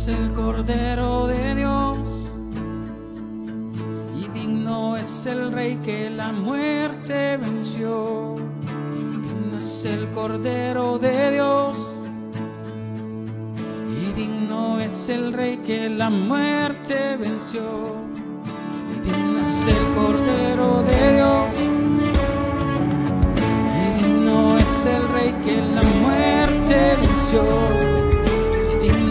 el Cordero de Dios, y digno es el Rey que la muerte venció. Digno es el Cordero de Dios, y digno es el Rey que la muerte venció. Y digno es el Cordero de Dios, y digno es el Rey que la muerte venció.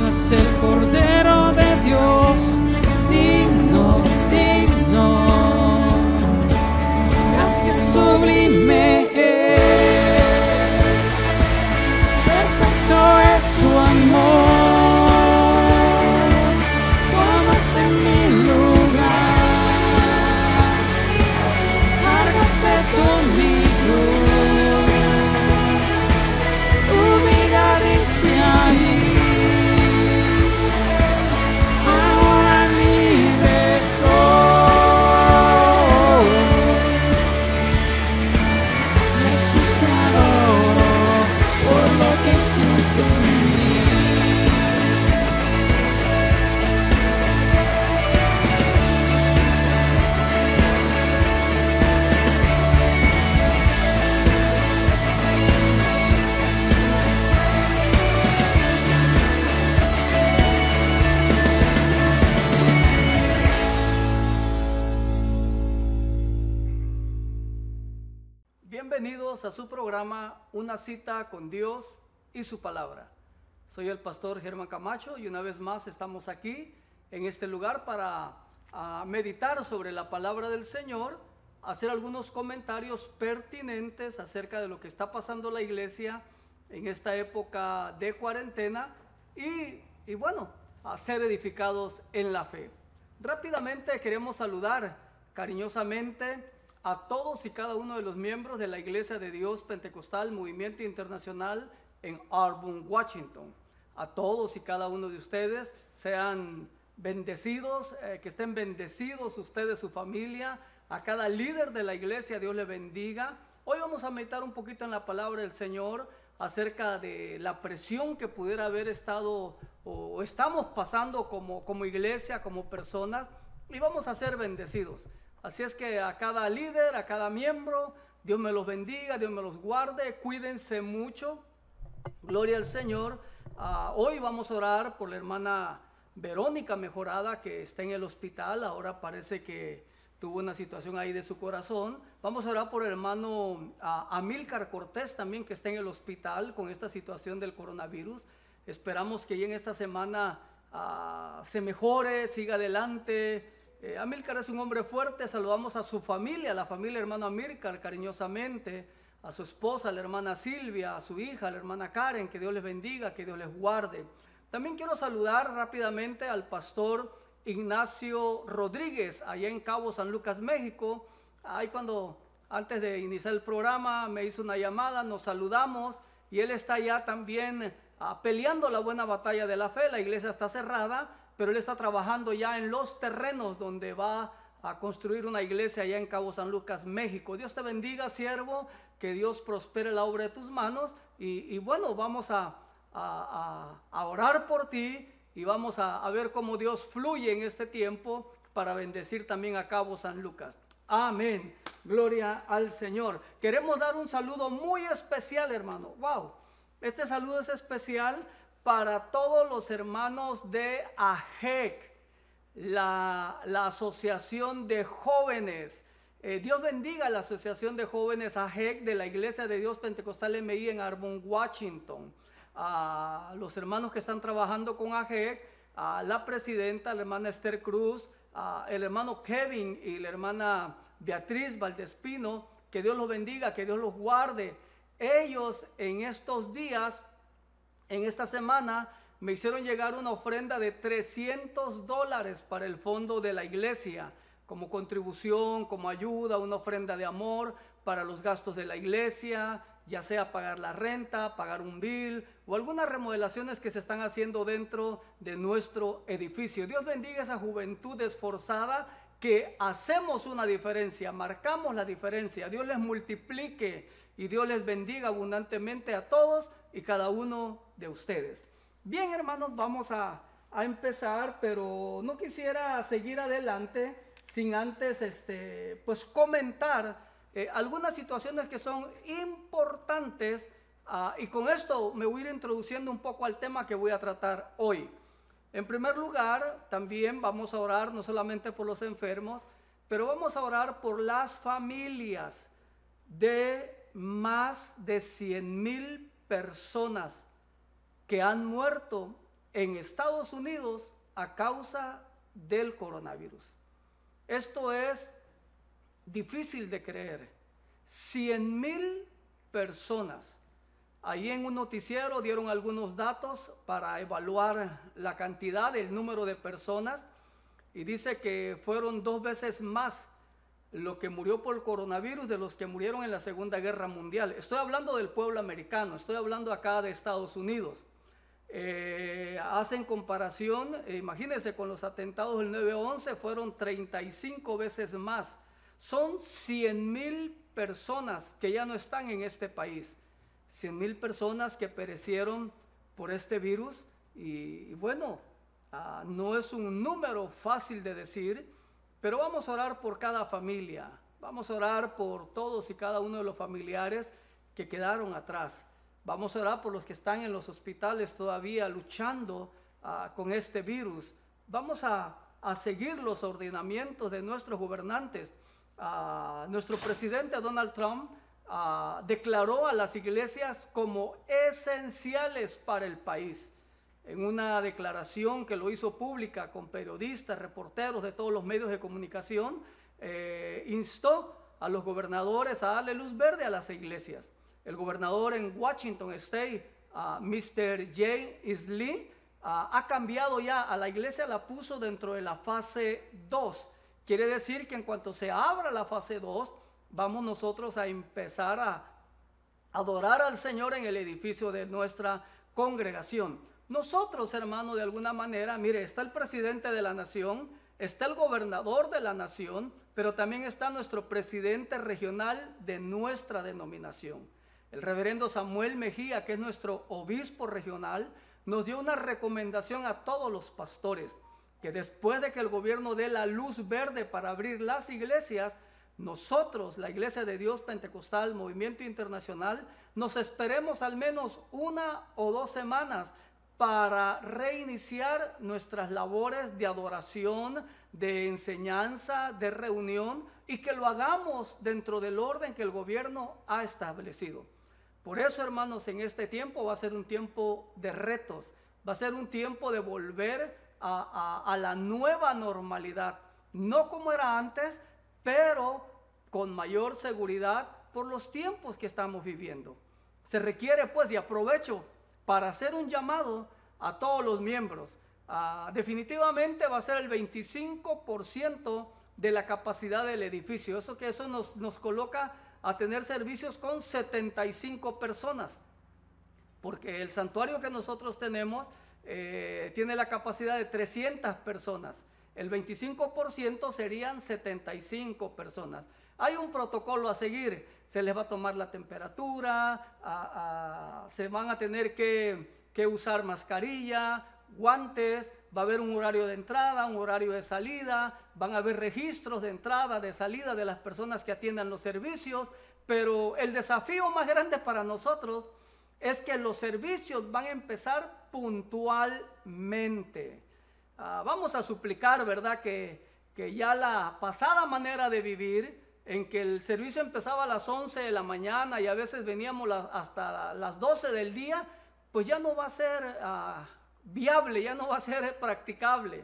Es el Cordero de Dios, digno, digno, gracias sublime es, perfecto es su amor, tomaste mi lugar, cargaste tú mi cruz, tu vida diste ahí. Bienvenidos a su programa Una cita con Dios y su palabra. Soy el pastor Germán Camacho y una vez más estamos aquí en este lugar para meditar sobre la palabra del Señor, hacer algunos comentarios pertinentes acerca de lo que está pasando en la iglesia en esta época de cuarentena y bueno, a ser edificados en la fe. Rápidamente queremos saludar cariñosamente a todos y cada uno de los miembros de la Iglesia de Dios Pentecostal Movimiento Internacional en Auburn, Washington. A todos y cada uno de ustedes sean bendecidos, que estén bendecidos ustedes, su familia. A cada líder de la iglesia, Dios le bendiga. Hoy vamos a meditar un poquito en la palabra del Señor acerca de la presión que pudiera haber estado o estamos pasando como iglesia, como personas, y vamos a ser bendecidos. Así es que a cada líder, a cada miembro, Dios me los bendiga, Dios me los guarde, cuídense mucho, gloria al Señor. Hoy vamos a orar por la hermana Verónica Mejorada, que está en el hospital. Ahora parece que tuvo una situación ahí de su corazón. Vamos a orar por el hermano Amílcar Cortés también, que está en el hospital con esta situación del coronavirus. Esperamos que ya en esta semana se mejore, siga adelante. Amílcar es un hombre fuerte. Saludamos a su familia, a la familia hermano Amílcar cariñosamente, a su esposa, la hermana Silvia, a su hija, la hermana Karen, que Dios les bendiga, que Dios les guarde. También quiero saludar rápidamente al pastor Ignacio Rodríguez, allá en Cabo San Lucas, México. Ahí antes de iniciar el programa, me hizo una llamada, nos saludamos, y él está allá también peleando la buena batalla de la fe. La iglesia está cerrada, pero él está trabajando ya en los terrenos donde va a construir una iglesia allá en Cabo San Lucas, México. Dios te bendiga, siervo, que Dios prospere la obra de tus manos, y bueno, vamos a orar por ti, y vamos a ver cómo Dios fluye en este tiempo para bendecir también a Cabo San Lucas. Amén, gloria al Señor. Queremos dar un saludo muy especial, hermano. Wow, este saludo es especial para todos los hermanos de AJEC, la Asociación de Jóvenes. Dios bendiga a la Asociación de Jóvenes AJEC de la Iglesia de Dios Pentecostal MI en Auburn, Washington. A los hermanos que están trabajando con AJEC, a la presidenta, la hermana Esther Cruz, el hermano Kevin y la hermana Beatriz Valdespino, que Dios los bendiga, que Dios los guarde. Ellos en estos días, en esta semana, me hicieron llegar una ofrenda de $300 para el fondo de la iglesia, como contribución, como ayuda, una ofrenda de amor para los gastos de la iglesia, ya sea pagar la renta, pagar un bill o algunas remodelaciones que se están haciendo dentro de nuestro edificio. Dios bendiga a esa juventud esforzada que hacemos una diferencia, marcamos la diferencia. Dios les multiplique y Dios les bendiga abundantemente a todos y cada uno de ustedes. Bien, hermanos, vamos a empezar, pero no quisiera seguir adelante sin antes pues comentar algunas situaciones que son importantes, y con esto me voy a ir introduciendo un poco al tema que voy a tratar hoy. En primer lugar, también vamos a orar no solamente por los enfermos, pero vamos a orar por las familias de más de 100,000 personas que han muerto en Estados Unidos a causa del coronavirus. Esto es difícil de creer. 100,000 personas. Ahí en un noticiero dieron algunos datos para evaluar la cantidad, el número de personas, y dice que fueron 2 veces más lo que murió por el coronavirus de los que murieron en la Segunda Guerra Mundial. Estoy hablando del pueblo americano, estoy hablando acá de Estados Unidos. Hacen comparación, imagínense, con los atentados del 9/11 fueron 35 veces más. Son 100,000 personas que ya no están en este país, 100,000 personas que perecieron por este virus, y bueno, no es un número fácil de decir, pero vamos a orar por cada familia, vamos a orar por todos y cada uno de los familiares que quedaron atrás. Vamos a orar por los que están en los hospitales todavía luchando con este virus. Vamos a seguir los ordenamientos de nuestros gobernantes. Nuestro presidente Donald Trump declaró a las iglesias como esenciales para el país. En una declaración que lo hizo pública con periodistas, reporteros de todos los medios de comunicación, instó a los gobernadores a darle luz verde a las iglesias. El gobernador en Washington State, Mr. Jay Inslee, ha cambiado ya a la iglesia, la puso dentro de la fase 2. Quiere decir que en cuanto se abra la fase 2, vamos nosotros a empezar a adorar al Señor en el edificio de nuestra congregación. Nosotros, hermano, de alguna manera, mire, está el presidente de la nación, está el gobernador de la nación, pero también está nuestro presidente regional de nuestra denominación. El reverendo Samuel Mejía, que es nuestro obispo regional, nos dio una recomendación a todos los pastores, que después de que el gobierno dé la luz verde para abrir las iglesias, nosotros, la Iglesia de Dios Pentecostal, Movimiento Internacional, nos esperemos al menos 1 o 2 semanas para reiniciar nuestras labores de adoración, de enseñanza, de reunión, y que lo hagamos dentro del orden que el gobierno ha establecido. Por eso, hermanos, en este tiempo va a ser un tiempo de retos, va a ser un tiempo de volver a la nueva normalidad, no como era antes, pero con mayor seguridad por los tiempos que estamos viviendo. Se requiere, pues, y aprovecho para hacer un llamado a todos los miembros. Definitivamente va a ser el 25% de la capacidad del edificio. Eso nos coloca a tener servicios con 75 personas, porque el santuario que nosotros tenemos tiene la capacidad de 300 personas. El 25% serían 75 personas. Hay un protocolo a seguir, se les va a tomar la temperatura, se van a tener que usar mascarilla, guantes, va a haber un horario de entrada, un horario de salida, van a haber registros de entrada, de salida de las personas que atiendan los servicios, pero el desafío más grande para nosotros es que los servicios van a empezar puntualmente. Vamos a suplicar, ¿verdad?, que ya la pasada manera de vivir, en que el servicio empezaba a las 11 de la mañana y a veces veníamos hasta las 12 del día, pues ya no va a ser viable, ya no va a ser practicable.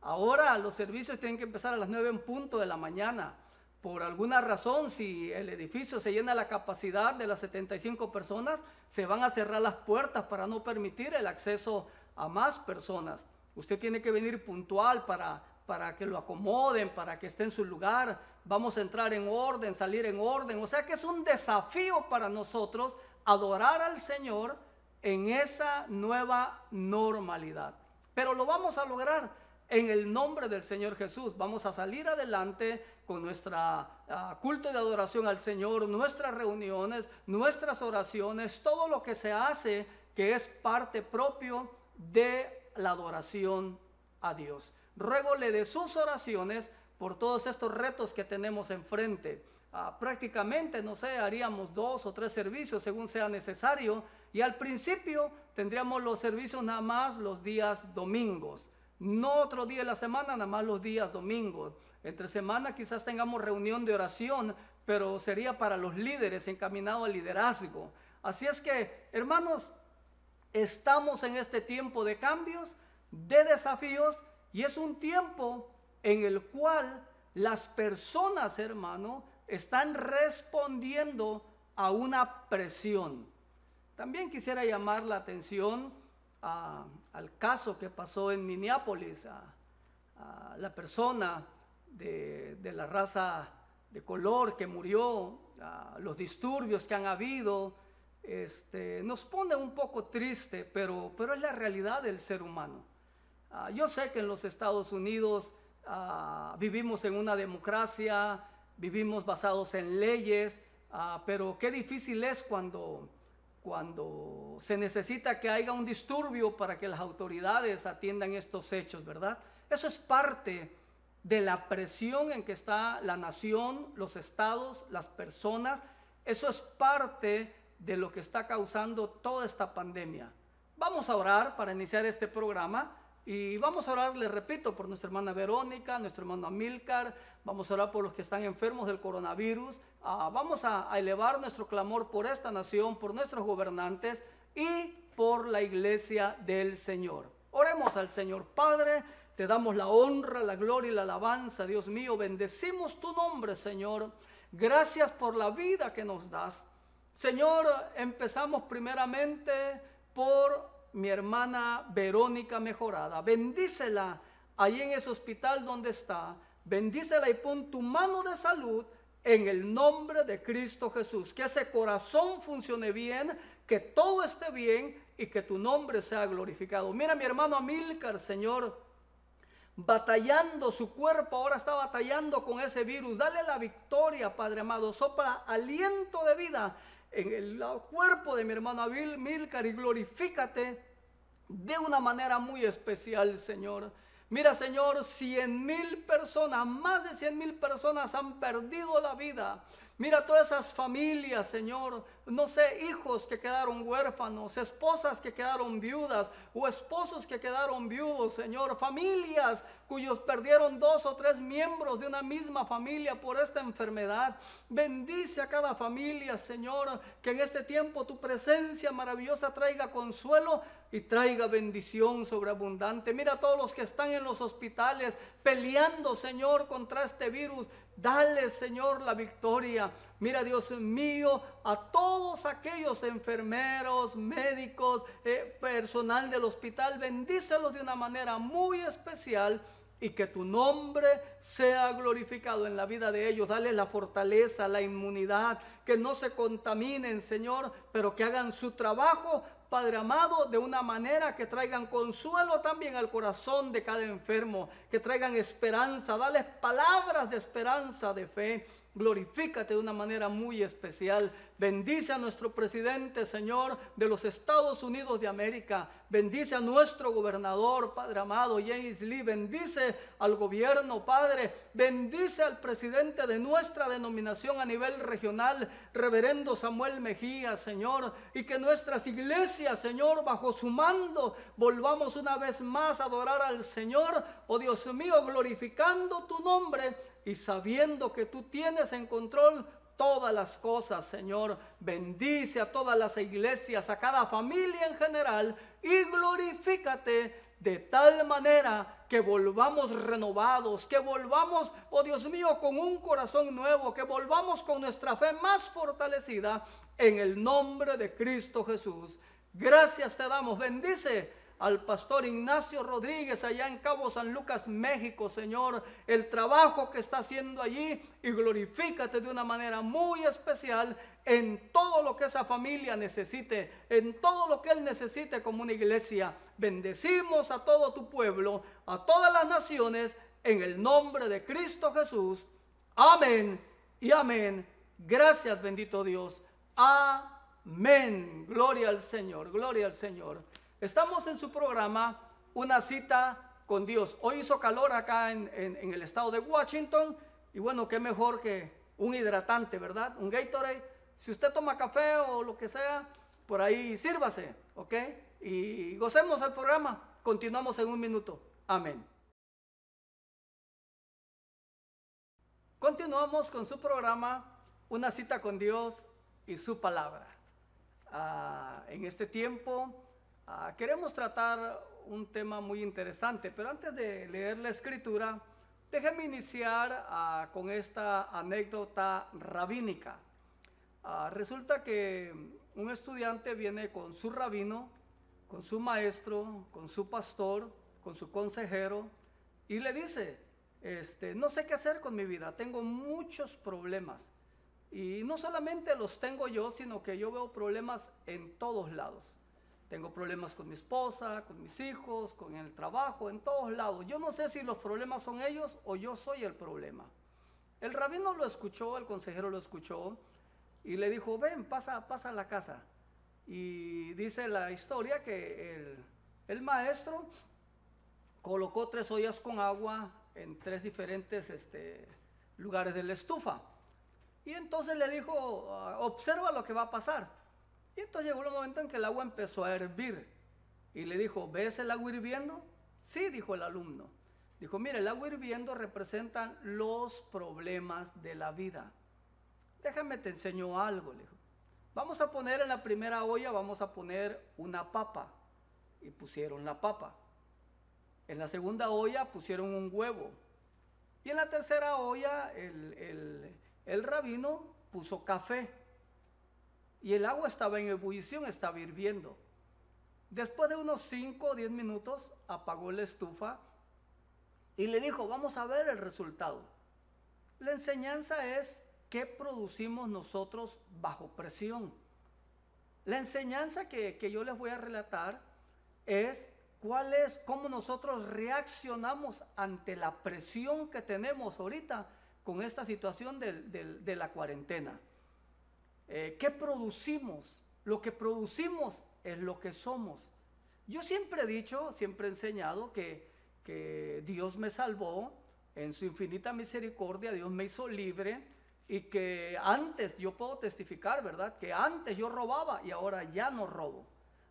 Ahora los servicios tienen que empezar a las 9 en punto de la mañana. Por alguna razón, si el edificio se llena la capacidad de las 75 personas, se van a cerrar las puertas para no permitir el acceso a más personas. Usted tiene que venir puntual para que lo acomoden, para que esté en su lugar. Vamos a entrar en orden, salir en orden. O sea que es un desafío para nosotros adorar al Señor en esa nueva normalidad. Pero lo vamos a lograr en el nombre del Señor Jesús. Vamos a salir adelante con nuestra culto de adoración al Señor, nuestras reuniones, nuestras oraciones, todo lo que se hace que es parte propio de la adoración a Dios. Ruégole de sus oraciones por todos estos retos que tenemos enfrente. Prácticamente, no sé, haríamos 2 o 3 servicios según sea necesario, y al principio tendríamos los servicios nada más los días domingos, no otro día de la semana, nada más los días domingos. Entre semana quizás tengamos reunión de oración, pero sería para los líderes, encaminado al liderazgo. Así es que, hermanos, estamos en este tiempo de cambios, de desafíos, y es un tiempo en el cual las personas, hermano, están respondiendo a una presión. También quisiera llamar la atención al caso que pasó en Minneapolis, a la persona de la raza de color que murió, los disturbios que han habido. Nos pone un poco triste, pero es la realidad del ser humano. Yo sé que en los Estados Unidos vivimos en una democracia, vivimos basados en leyes, pero qué difícil es cuando se necesita que haya un disturbio para que las autoridades atiendan estos hechos, ¿verdad? Eso es parte de la presión en que está la nación, los estados, las personas. Eso es parte de lo que está causando toda esta pandemia. Vamos a orar para iniciar este programa. Y vamos a orar, les repito, por nuestra hermana Verónica, nuestro hermano Amílcar. Vamos a orar por los que están enfermos del coronavirus. Vamos a elevar nuestro clamor por esta nación, por nuestros gobernantes y por la iglesia del Señor. Oremos al Señor. Padre, te damos la honra, la gloria y la alabanza, Dios mío. Bendecimos tu nombre, Señor. Gracias por la vida que nos das. Señor, empezamos primeramente por mi hermana Verónica Mejorada. Bendícela ahí en ese hospital donde está. Bendícela y pon tu mano de salud en el nombre de Cristo Jesús. Que ese corazón funcione bien, que todo esté bien y que tu nombre sea glorificado. Mira mi hermano Amílcar, Señor, batallando su cuerpo, ahora está batallando con ese virus. Dale la victoria, Padre amado. Sopla aliento de vida en el cuerpo de mi hermano Amílcar y glorifícate de una manera muy especial, Señor. Mira, Señor, 100,000 personas, más de 100,000 personas han perdido la vida. Mira todas esas familias, Señor, no sé, hijos que quedaron huérfanos, esposas que quedaron viudas o esposos que quedaron viudos, Señor, familias cuyos perdieron 2 o 3 miembros de una misma familia por esta enfermedad. Bendice a cada familia, Señor, que en este tiempo tu presencia maravillosa traiga consuelo y traiga bendición sobreabundante. Mira a todos los que están en los hospitales peleando, Señor, contra este virus. Dale, Señor, la victoria. Mira, Dios mío, a todos aquellos enfermeros, médicos, personal del hospital, bendícelos de una manera muy especial y que tu nombre sea glorificado en la vida de ellos. Dale la fortaleza, la inmunidad, que no se contaminen, Señor, pero que hagan su trabajo, Padre amado, de una manera que traigan consuelo también al corazón de cada enfermo, que traigan esperanza. Dale palabras de esperanza, de fe. Glorifícate de una manera muy especial. Bendice a nuestro presidente, Señor, de los Estados Unidos de América. Bendice a nuestro gobernador, Padre amado, James Lee. Bendice al gobierno, Padre. Bendice al presidente de nuestra denominación a nivel regional, reverendo Samuel Mejía, Señor. Y que nuestras iglesias, Señor, bajo su mando, volvamos una vez más a adorar al Señor. Oh Dios mío, glorificando tu nombre y sabiendo que tú tienes en control todas las cosas, Señor. Bendice a todas las iglesias, a cada familia en general, y glorifícate de tal manera que volvamos renovados, que volvamos, oh Dios mío, con un corazón nuevo, que volvamos con nuestra fe más fortalecida en el nombre de Cristo Jesús. Gracias te damos. Bendice al pastor Ignacio Rodríguez allá en Cabo San Lucas, México, Señor, el trabajo que está haciendo allí, y glorifícate de una manera muy especial en todo lo que esa familia necesite, en todo lo que él necesite como una iglesia. Bendecimos a todo tu pueblo, a todas las naciones, en el nombre de Cristo Jesús. Amén y amén. Gracias, bendito Dios. Amén. Gloria al Señor, gloria al Señor. Estamos en su programa una cita con Dios. Hoy hizo calor acá en el estado de Washington y bueno, qué mejor que un hidratante, ¿verdad? Un Gatorade. Si usted toma café o lo que sea, por ahí sírvase, ¿ok? Y gocemos el programa. Continuamos en un minuto. Amén. Continuamos con su programa, Una cita con Dios y su palabra. En este tiempo queremos tratar un tema muy interesante, pero antes de leer la escritura, déjenme iniciar con esta anécdota rabínica. Resulta que un estudiante viene con su rabino, con su maestro, con su pastor, con su consejero y le dice, no sé qué hacer con mi vida, tengo muchos problemas. Y no solamente los tengo yo, sino que yo veo problemas en todos lados. Tengo problemas con mi esposa, con mis hijos, con el trabajo, en todos lados. Yo no sé si los problemas son ellos o yo soy el problema. El rabino lo escuchó, el consejero lo escuchó y le dijo, ven, pasa a la casa. Y dice la historia que el maestro colocó 3 ollas con agua en 3 diferentes lugares de la estufa. Y entonces le dijo, observa lo que va a pasar. Y entonces llegó el momento en que el agua empezó a hervir. Y le dijo, ¿ves el agua hirviendo? Sí, dijo el alumno. Dijo, mira, el agua hirviendo representan los problemas de la vida. Déjame te enseño algo, le dijo. Vamos a poner en la primera olla, vamos a poner una papa. Y pusieron la papa. En la segunda olla pusieron un huevo. Y en la tercera olla el rabino puso café. Y el agua estaba en ebullición, estaba hirviendo. Después de unos 5 o 10 minutos apagó la estufa y le dijo, vamos a ver el resultado. La enseñanza es qué producimos nosotros bajo presión. La enseñanza que yo les voy a relatar es cómo nosotros reaccionamos ante la presión que tenemos ahorita con esta situación de la cuarentena. ¿Qué producimos? Lo que producimos es lo que somos. Yo siempre he dicho, siempre he enseñado que Dios me salvó en su infinita misericordia, Dios me hizo libre y que antes, yo puedo testificar, ¿verdad? Que antes yo robaba y ahora ya no robo.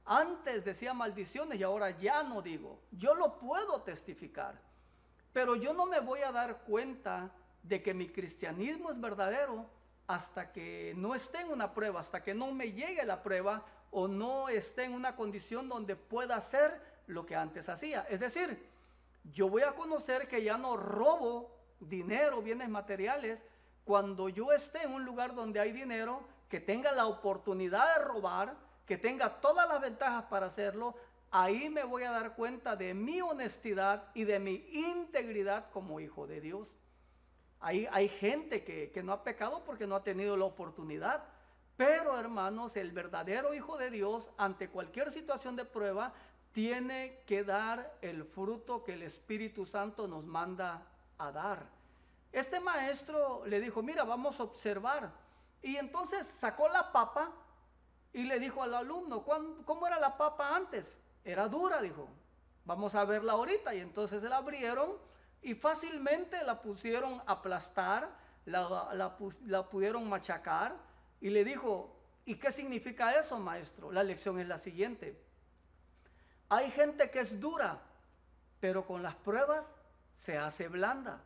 Antes decía maldiciones y ahora ya no digo. Yo lo puedo testificar, pero yo no me voy a dar cuenta de que mi cristianismo es verdadero hasta que no esté en una prueba, hasta que no me llegue la prueba o no esté en una condición donde pueda hacer lo que antes hacía. Es decir, yo voy a conocer que ya no robo dinero, bienes materiales, cuando yo esté en un lugar donde hay dinero, que tenga la oportunidad de robar, que tenga todas las ventajas para hacerlo. Ahí me voy a dar cuenta de mi honestidad y de mi integridad como hijo de Dios. Hay gente que no ha pecado porque no ha tenido la oportunidad. Pero hermanos, el verdadero hijo de Dios ante cualquier situación de prueba tiene que dar el fruto que el Espíritu Santo nos manda a dar. Este maestro le dijo, mira, vamos a observar. Y entonces sacó la papa y le dijo al alumno, ¿cómo era la papa antes? Era dura, dijo. Vamos a verla ahorita. Y entonces se la abrieron y fácilmente la pusieron a aplastar, la pudieron machacar. Y le dijo, ¿y qué significa eso, maestro? La lección es la siguiente. Hay gente que es dura, pero con las pruebas se hace blanda.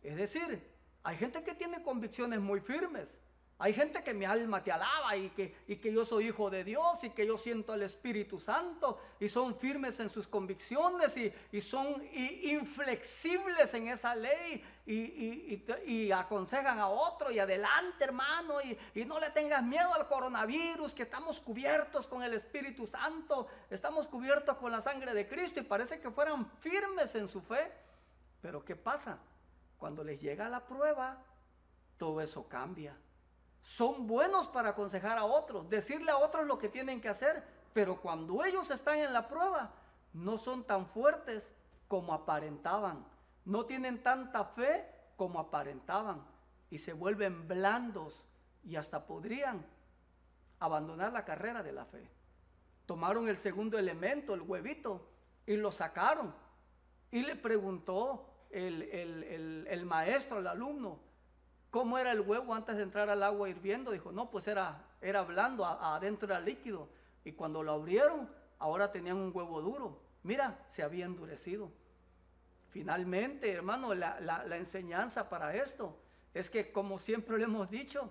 Es decir, hay gente que tiene convicciones muy firmes. Hay gente que mi alma te alaba y que yo soy hijo de Dios y que yo siento al Espíritu Santo y son firmes en sus convicciones y son inflexibles en esa ley y aconsejan a otro y adelante, hermano, y no le tengas miedo al coronavirus, que estamos cubiertos con el Espíritu Santo, estamos cubiertos con la sangre de Cristo y parece que fueran firmes en su fe. Pero ¿qué pasa? Cuando les llega la prueba, todo eso cambia. Son buenos para aconsejar a otros, decirle a otros lo que tienen que hacer, pero cuando ellos están en la prueba, no son tan fuertes como aparentaban, no tienen tanta fe como aparentaban y se vuelven blandos y hasta podrían abandonar la carrera de la fe. Tomaron el segundo elemento, el huevito, y lo sacaron. Y le preguntó el maestro al alumno, ¿cómo era el huevo antes de entrar al agua hirviendo? Dijo, no, pues era blando, adentro era líquido. Y cuando lo abrieron, ahora tenían un huevo duro. Mira, se había endurecido. Finalmente, hermano, la enseñanza para esto es que, como siempre le hemos dicho,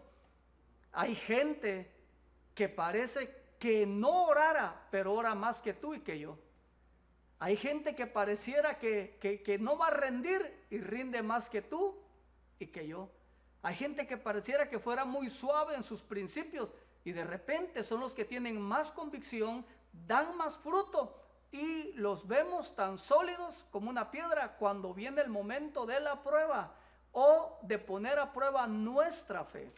hay gente que parece que no orara, pero ora más que tú y que yo. Hay gente que pareciera que no va a rendir y rinde más que tú y que yo. Hay gente que pareciera que fuera muy suave en sus principios y de repente son los que tienen más convicción, dan más fruto y los vemos tan sólidos como una piedra cuando viene el momento de la prueba o de poner a prueba nuestra fe.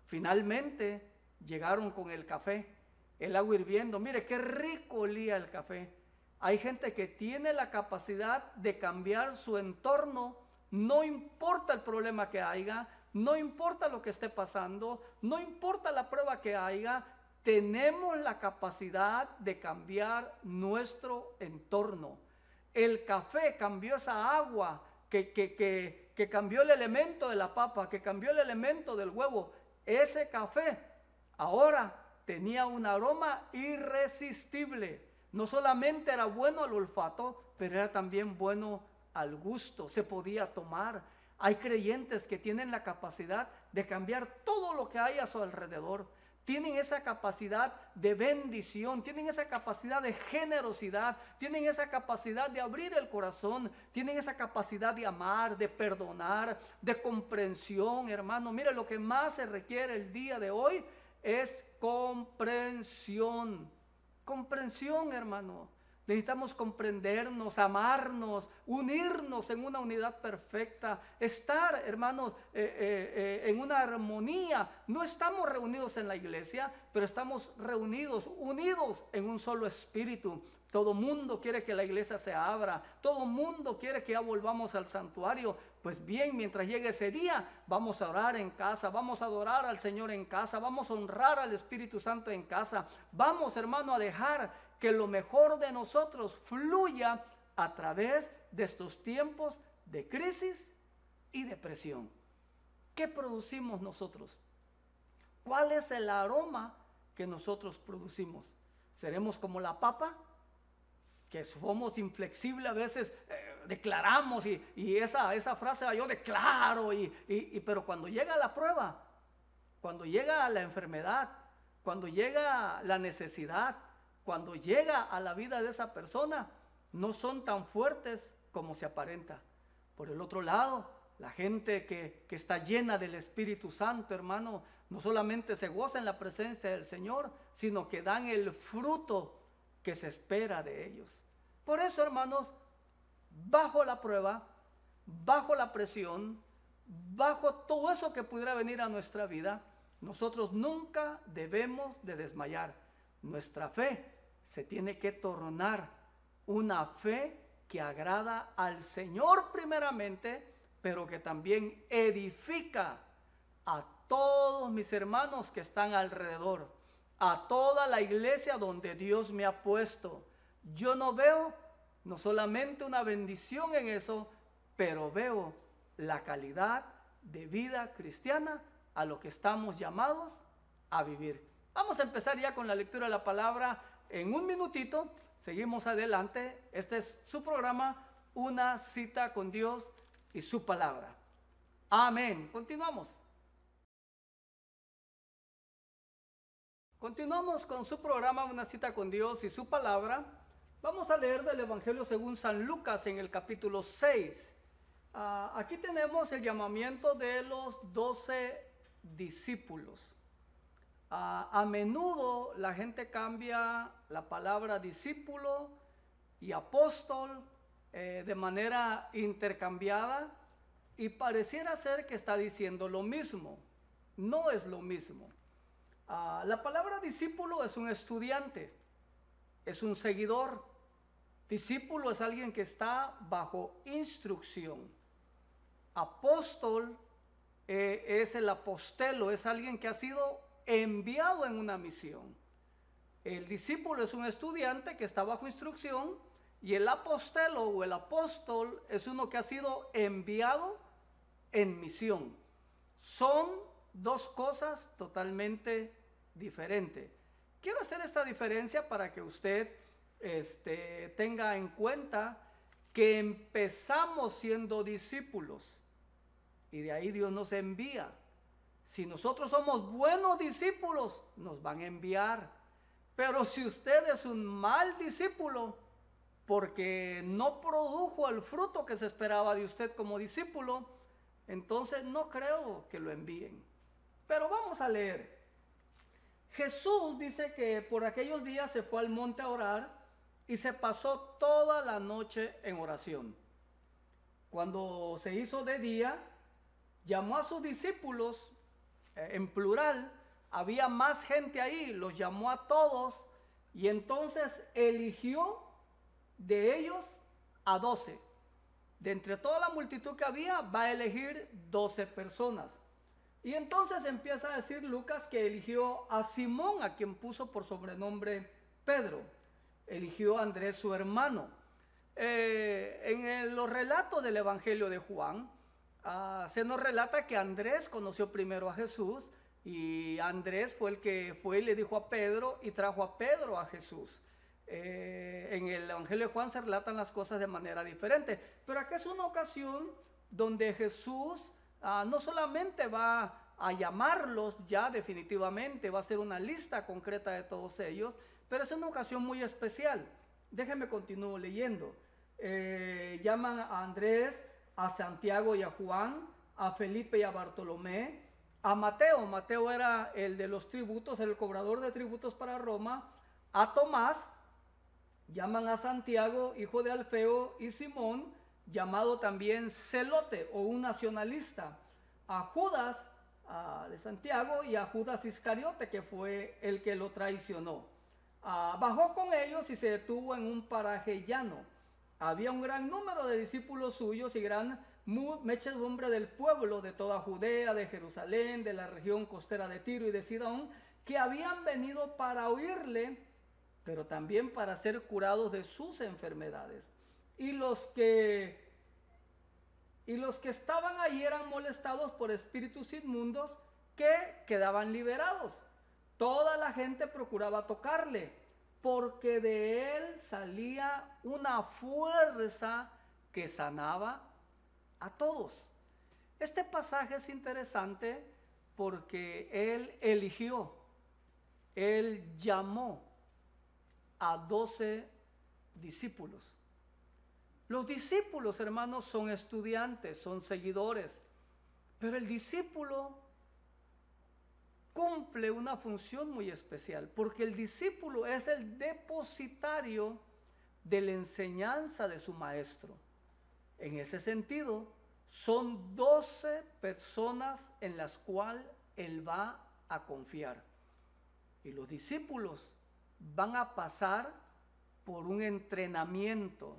Finalmente llegaron con el café, el agua hirviendo. Mire qué rico olía el café. Hay gente que tiene la capacidad de cambiar su entorno, no importa el problema que haya, no importa lo que esté pasando, no importa la prueba que haya, tenemos la capacidad de cambiar nuestro entorno. El café cambió esa agua que cambió el elemento de la papa, que cambió el elemento del huevo. Ese café ahora tenía un aroma irresistible. No solamente era bueno al olfato, pero era también bueno al gusto. Se podía tomar. Hay creyentes que tienen la capacidad de cambiar todo lo que hay a su alrededor. Tienen esa capacidad de bendición, tienen esa capacidad de generosidad, tienen esa capacidad de abrir el corazón, tienen esa capacidad de amar, de perdonar, de comprensión, hermano. Mire, lo que más se requiere el día de hoy es comprensión. Comprensión, hermano. Necesitamos comprendernos, amarnos, unirnos en una unidad perfecta, estar, hermanos, en una armonía. No estamos reunidos en la iglesia, pero estamos reunidos, unidos en un solo espíritu. Todo mundo quiere que la iglesia se abra, todo mundo quiere que ya volvamos al santuario. Pues bien, mientras llegue ese día, vamos a orar en casa, vamos a adorar al Señor en casa, vamos a honrar al Espíritu Santo en casa. Vamos, hermano, a dejar que lo mejor de nosotros fluya a través de estos tiempos de crisis y depresión. ¿Qué producimos nosotros? ¿Cuál es el aroma que nosotros producimos? ¿Seremos como la papa? Que somos inflexibles a veces, declaramos y esa frase, yo declaro, pero cuando llega la prueba, cuando llega la enfermedad, cuando llega la necesidad, cuando llega a la vida de esa persona, no son tan fuertes como se aparenta. Por el otro lado, la gente que está llena del Espíritu Santo, hermano, no solamente se goza en la presencia del Señor, sino que dan el fruto que se espera de ellos. Por eso, hermanos, bajo la prueba, bajo la presión, bajo todo eso que pudiera venir a nuestra vida, nosotros nunca debemos de desmayar. Nuestra fe se tiene que tornar una fe que agrada al Señor primeramente, pero que también edifica a todos mis hermanos que están alrededor, a toda la iglesia donde Dios me ha puesto. Yo no veo no solamente una bendición en eso, pero veo la calidad de vida cristiana a lo que estamos llamados a vivir. Vamos a empezar ya con la lectura de la palabra en un minutito. Seguimos adelante. Este es su programa, Una Cita con Dios y su palabra. Amén. Continuamos. Continuamos con su programa, Una Cita con Dios y su palabra. Vamos a leer del Evangelio según San Lucas en el capítulo 6. Aquí tenemos el llamamiento de los 12 discípulos. A menudo la gente cambia la palabra discípulo y apóstol de manera intercambiada y pareciera ser que está diciendo lo mismo. No es lo mismo. La palabra discípulo es un estudiante, es un seguidor. Discípulo es alguien que está bajo instrucción. Apóstol es el apostelo, es alguien que ha sido enviado en una misión. El discípulo es un estudiante que está bajo instrucción Y el apostelo o el apóstol es uno que ha sido enviado en misión. Son dos cosas totalmente diferentes. Quiero hacer esta diferencia para que usted tenga en cuenta que empezamos siendo discípulos y de ahí Dios nos envía. Si nosotros somos buenos discípulos, nos van a enviar. Pero si usted es un mal discípulo, porque no produjo el fruto que se esperaba de usted como discípulo, entonces no creo que lo envíen. Pero vamos a leer. Jesús dice que por aquellos días se fue al monte a orar y se pasó toda la noche en oración. Cuando se hizo de día, llamó a sus discípulos, en plural, había más gente ahí, los llamó a todos y entonces eligió de ellos a 12. De entre toda la multitud que había, va a elegir 12 personas. Y entonces empieza a decir Lucas que eligió a Simón, a quien puso por sobrenombre Pedro. Eligió a Andrés, su hermano. En los relatos del Evangelio de Juan, se nos relata que Andrés conoció primero a Jesús y Andrés fue el que fue y le dijo a Pedro y trajo a Pedro a Jesús. En el Evangelio de Juan se relatan las cosas de manera diferente, pero aquí es una ocasión donde Jesús no solamente va a llamarlos ya definitivamente, va a hacer una lista concreta de todos ellos, pero es una ocasión muy especial. Déjenme continuar leyendo. Llaman a Andrés, a Santiago y a Juan, a Felipe y a Bartolomé, a Mateo. Mateo era el de los tributos, el cobrador de tributos para Roma. A Tomás. Llaman a Santiago, hijo de Alfeo, y Simón, llamado también Celote o un nacionalista. A Judas de Santiago y a Judas Iscariote, que fue el que lo traicionó. Bajó con ellos y se detuvo en un paraje llano. Había un gran número de discípulos suyos y gran muchedumbre del pueblo de toda Judea, de Jerusalén, de la región costera de Tiro y de Sidón, que habían venido para oírle, pero también para ser curados de sus enfermedades. Y los que estaban allí eran molestados por espíritus inmundos que quedaban liberados. Toda la gente procuraba tocarle, porque de él salía una fuerza que sanaba a todos. Este pasaje es interesante porque él eligió, él llamó a 12 discípulos. Los discípulos, hermanos, son estudiantes, son seguidores, pero el discípulo cumple una función muy especial, porque el discípulo es el depositario de la enseñanza de su maestro. En ese sentido, son 12 personas en las cuales él va a confiar. Y los discípulos van a pasar por un entrenamiento.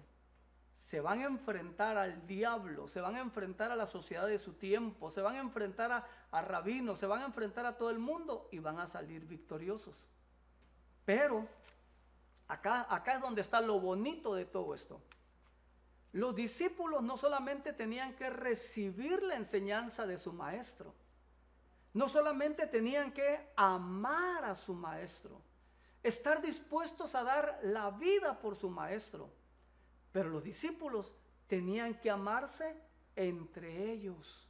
Se van a enfrentar al diablo, se van a enfrentar a la sociedad de su tiempo, se van a enfrentar a rabinos, se van a enfrentar a todo el mundo y van a salir victoriosos. Pero acá es donde está lo bonito de todo esto. Los discípulos no solamente tenían que recibir la enseñanza de su maestro, no solamente tenían que amar a su maestro, estar dispuestos a dar la vida por su maestro, pero los discípulos tenían que amarse entre ellos.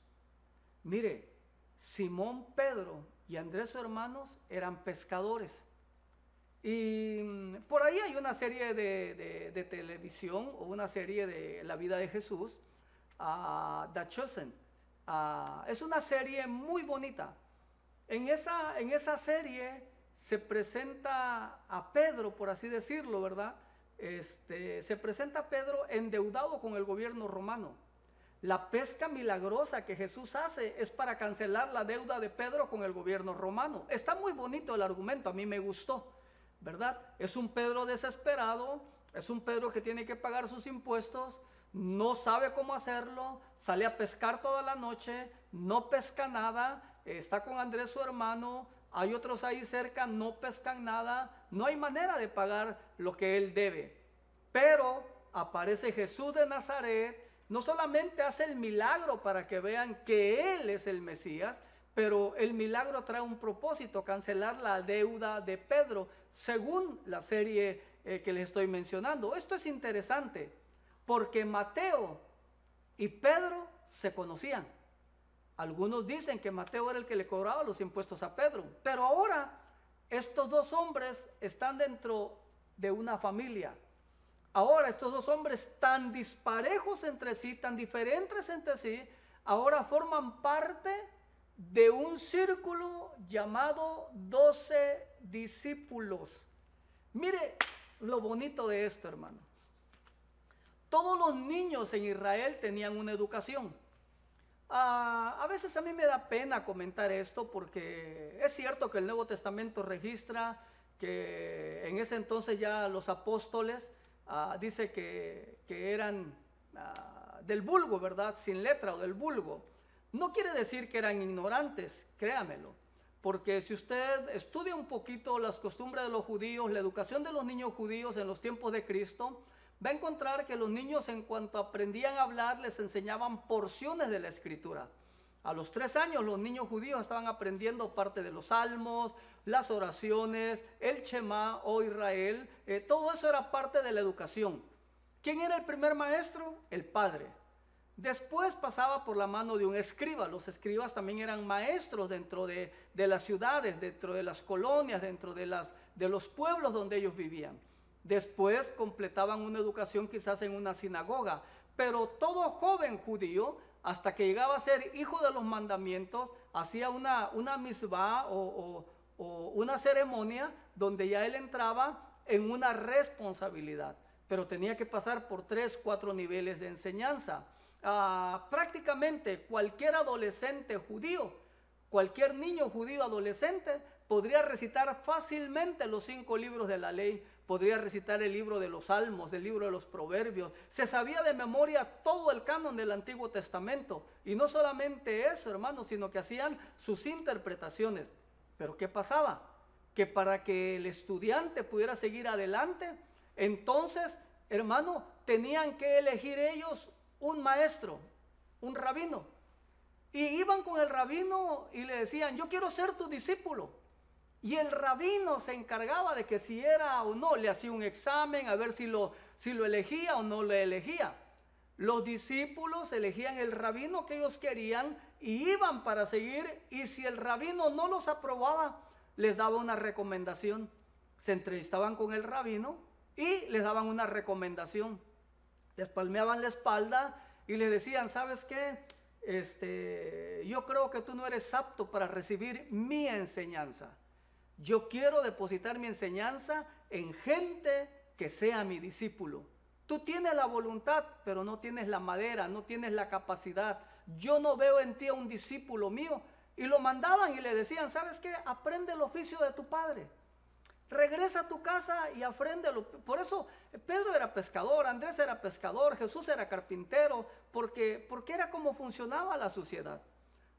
Mire, Simón, Pedro y Andrés, sus hermanos, eran pescadores. Y por ahí hay una serie de televisión o una serie de la vida de Jesús, The Chosen. Es una serie muy bonita. En esa serie se presenta a Pedro, por así decirlo, ¿verdad? Se presenta a Pedro endeudado con el gobierno romano. La pesca milagrosa que Jesús hace es para cancelar la deuda de Pedro con el gobierno romano. Está muy bonito el argumento, a mí me gustó, ¿verdad? Es un Pedro desesperado, es un Pedro que tiene que pagar sus impuestos, no sabe cómo hacerlo, sale a pescar toda la noche, no pesca nada, está con Andrés, su hermano, hay otros ahí cerca, no pescan nada, no hay manera de pagar lo que él debe. Pero aparece Jesús de Nazaret, no solamente hace el milagro para que vean que Él es el Mesías, pero el milagro trae un propósito: cancelar la deuda de Pedro, según la serie que les estoy mencionando. Esto es interesante, porque Mateo y Pedro se conocían. Algunos dicen que Mateo era el que le cobraba los impuestos a Pedro, pero ahora estos dos hombres están dentro de una familia. Ahora estos dos hombres tan disparejos entre sí, tan diferentes entre sí, ahora forman parte de un círculo llamado 12 discípulos. Mire lo bonito de esto, hermano. Todos los niños en Israel tenían una educación. A veces a mí me da pena comentar esto, porque es cierto que el Nuevo Testamento registra que en ese entonces ya los apóstoles dice que eran del vulgo, ¿verdad? Sin letra o del vulgo. No quiere decir que eran ignorantes, créamelo, porque si usted estudia un poquito las costumbres de los judíos, la educación de los niños judíos en los tiempos de Cristo, va a encontrar que los niños, en cuanto aprendían a hablar, les enseñaban porciones de la Escritura. A los 3 años los niños judíos estaban aprendiendo parte de los salmos, las oraciones, el Shema o Israel. Todo eso era parte de la educación. ¿Quién era el primer maestro? El padre. Después pasaba por la mano de un escriba. Los escribas también eran maestros dentro de las ciudades, dentro de las colonias, dentro de los pueblos donde ellos vivían. Después completaban una educación quizás en una sinagoga. Pero todo joven judío, hasta que llegaba a ser hijo de los mandamientos, hacía una misbah o una ceremonia donde ya él entraba en una responsabilidad. Pero tenía que pasar por 3, 4 niveles de enseñanza. Prácticamente cualquier adolescente judío, cualquier niño judío adolescente podría recitar fácilmente los 5 libros de la ley, podría recitar el libro de los Salmos, el libro de los Proverbios. Se sabía de memoria todo el canon del Antiguo Testamento. Y no solamente eso, hermanos, sino que hacían sus interpretaciones. Pero ¿qué pasaba? Que para que el estudiante pudiera seguir adelante, entonces, hermano, tenían que elegir ellos un maestro, un rabino. Y iban con el rabino y le decían: yo quiero ser tu discípulo. Y el rabino se encargaba de que si era o no, le hacía un examen a ver si lo elegía o no lo elegía. Los discípulos elegían el rabino que ellos querían y iban para seguir, y si el rabino no los aprobaba, les daba una recomendación. Se entrevistaban con el rabino y les daban una recomendación. Les palmeaban la espalda y les decían: ¿sabes qué? Yo creo que tú no eres apto para recibir mi enseñanza. Yo quiero depositar mi enseñanza en gente que sea mi discípulo. Tú tienes la voluntad, pero no tienes la madera, no tienes la capacidad. Yo no veo en ti a un discípulo mío. Y lo mandaban y le decían: ¿sabes qué? Aprende el oficio de tu padre. Regresa a tu casa y apréndelo. Por eso Pedro era pescador, Andrés era pescador, Jesús era carpintero, porque era como funcionaba la sociedad.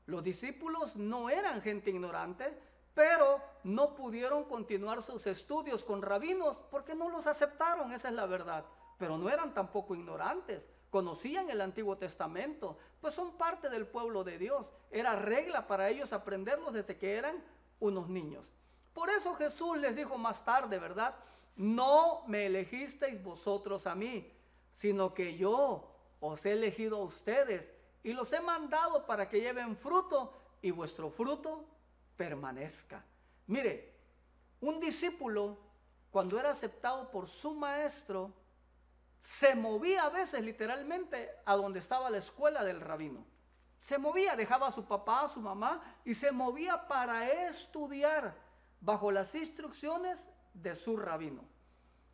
Los discípulos no eran gente ignorante, pero no pudieron continuar sus estudios con rabinos porque no los aceptaron, esa es la verdad. Pero no eran tampoco ignorantes, conocían el Antiguo Testamento, pues son parte del pueblo de Dios. Era regla para ellos aprenderlos desde que eran unos niños. Por eso Jesús les dijo más tarde, ¿verdad? No me elegisteis vosotros a mí, sino que yo os he elegido a ustedes y los he mandado para que lleven fruto y vuestro fruto permanezca. Mire, un discípulo, cuando era aceptado por su maestro, se movía a veces literalmente a donde estaba la escuela del rabino. Se movía, dejaba a su papá, a su mamá y se movía para estudiar bajo las instrucciones de su rabino.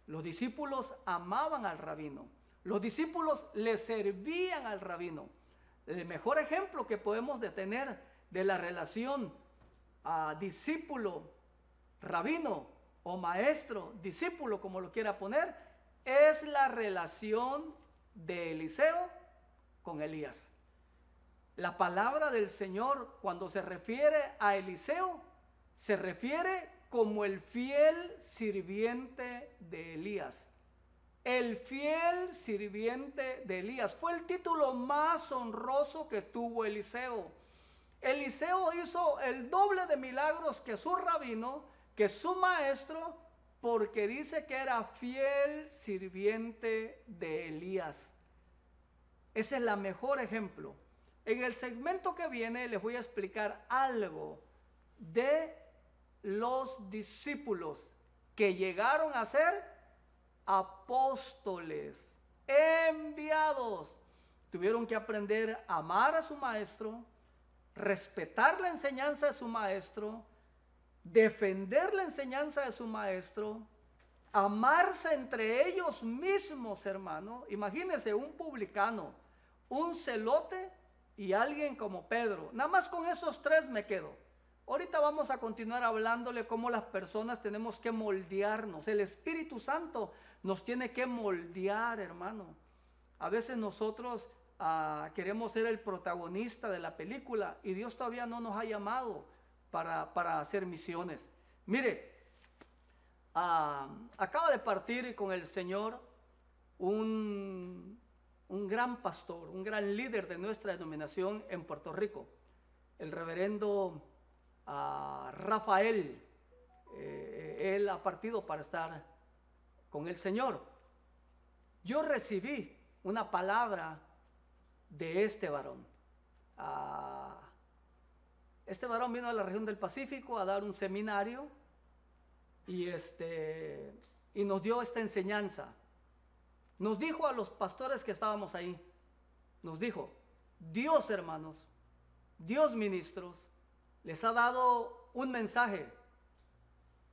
Los discípulos amaban al rabino. Los discípulos le servían al rabino. El mejor ejemplo que podemos tener de la relación a discípulo, rabino o maestro, discípulo, como lo quiera poner, es la relación de Eliseo con Elías. La palabra del Señor, cuando se refiere a Eliseo, se refiere como el fiel sirviente de Elías. el fiel sirviente de Elías. Fue el título más honroso que tuvo Eliseo. Eliseo hizo el doble de milagros que su rabino, que su maestro, porque dice que era fiel sirviente de Elías. Ese es el mejor ejemplo. En el segmento que viene les voy a explicar algo de los discípulos que llegaron a ser apóstoles, enviados. Tuvieron que aprender a amar a su maestro, respetar la enseñanza de su maestro, defender la enseñanza de su maestro, amarse entre ellos mismos, hermano. Imagínense un publicano, un celote y alguien como Pedro. Nada más con esos tres me quedo. Ahorita vamos a continuar hablándole cómo las personas tenemos que moldearnos. El Espíritu Santo nos tiene que moldear, hermano. A veces nosotros queremos ser el protagonista de la película y Dios todavía no nos ha llamado para hacer misiones. Mire, acaba de partir con el Señor un gran pastor, un gran líder de nuestra denominación en Puerto Rico, el reverendo Rafael. Él ha partido para estar con el Señor. Yo recibí una palabra de este varón. Este varón vino a la región del Pacífico a dar un seminario y nos dio esta enseñanza. Nos dijo a los pastores que estábamos ahí, nos dijo: Dios, hermanos, Dios, ministros, les ha dado un mensaje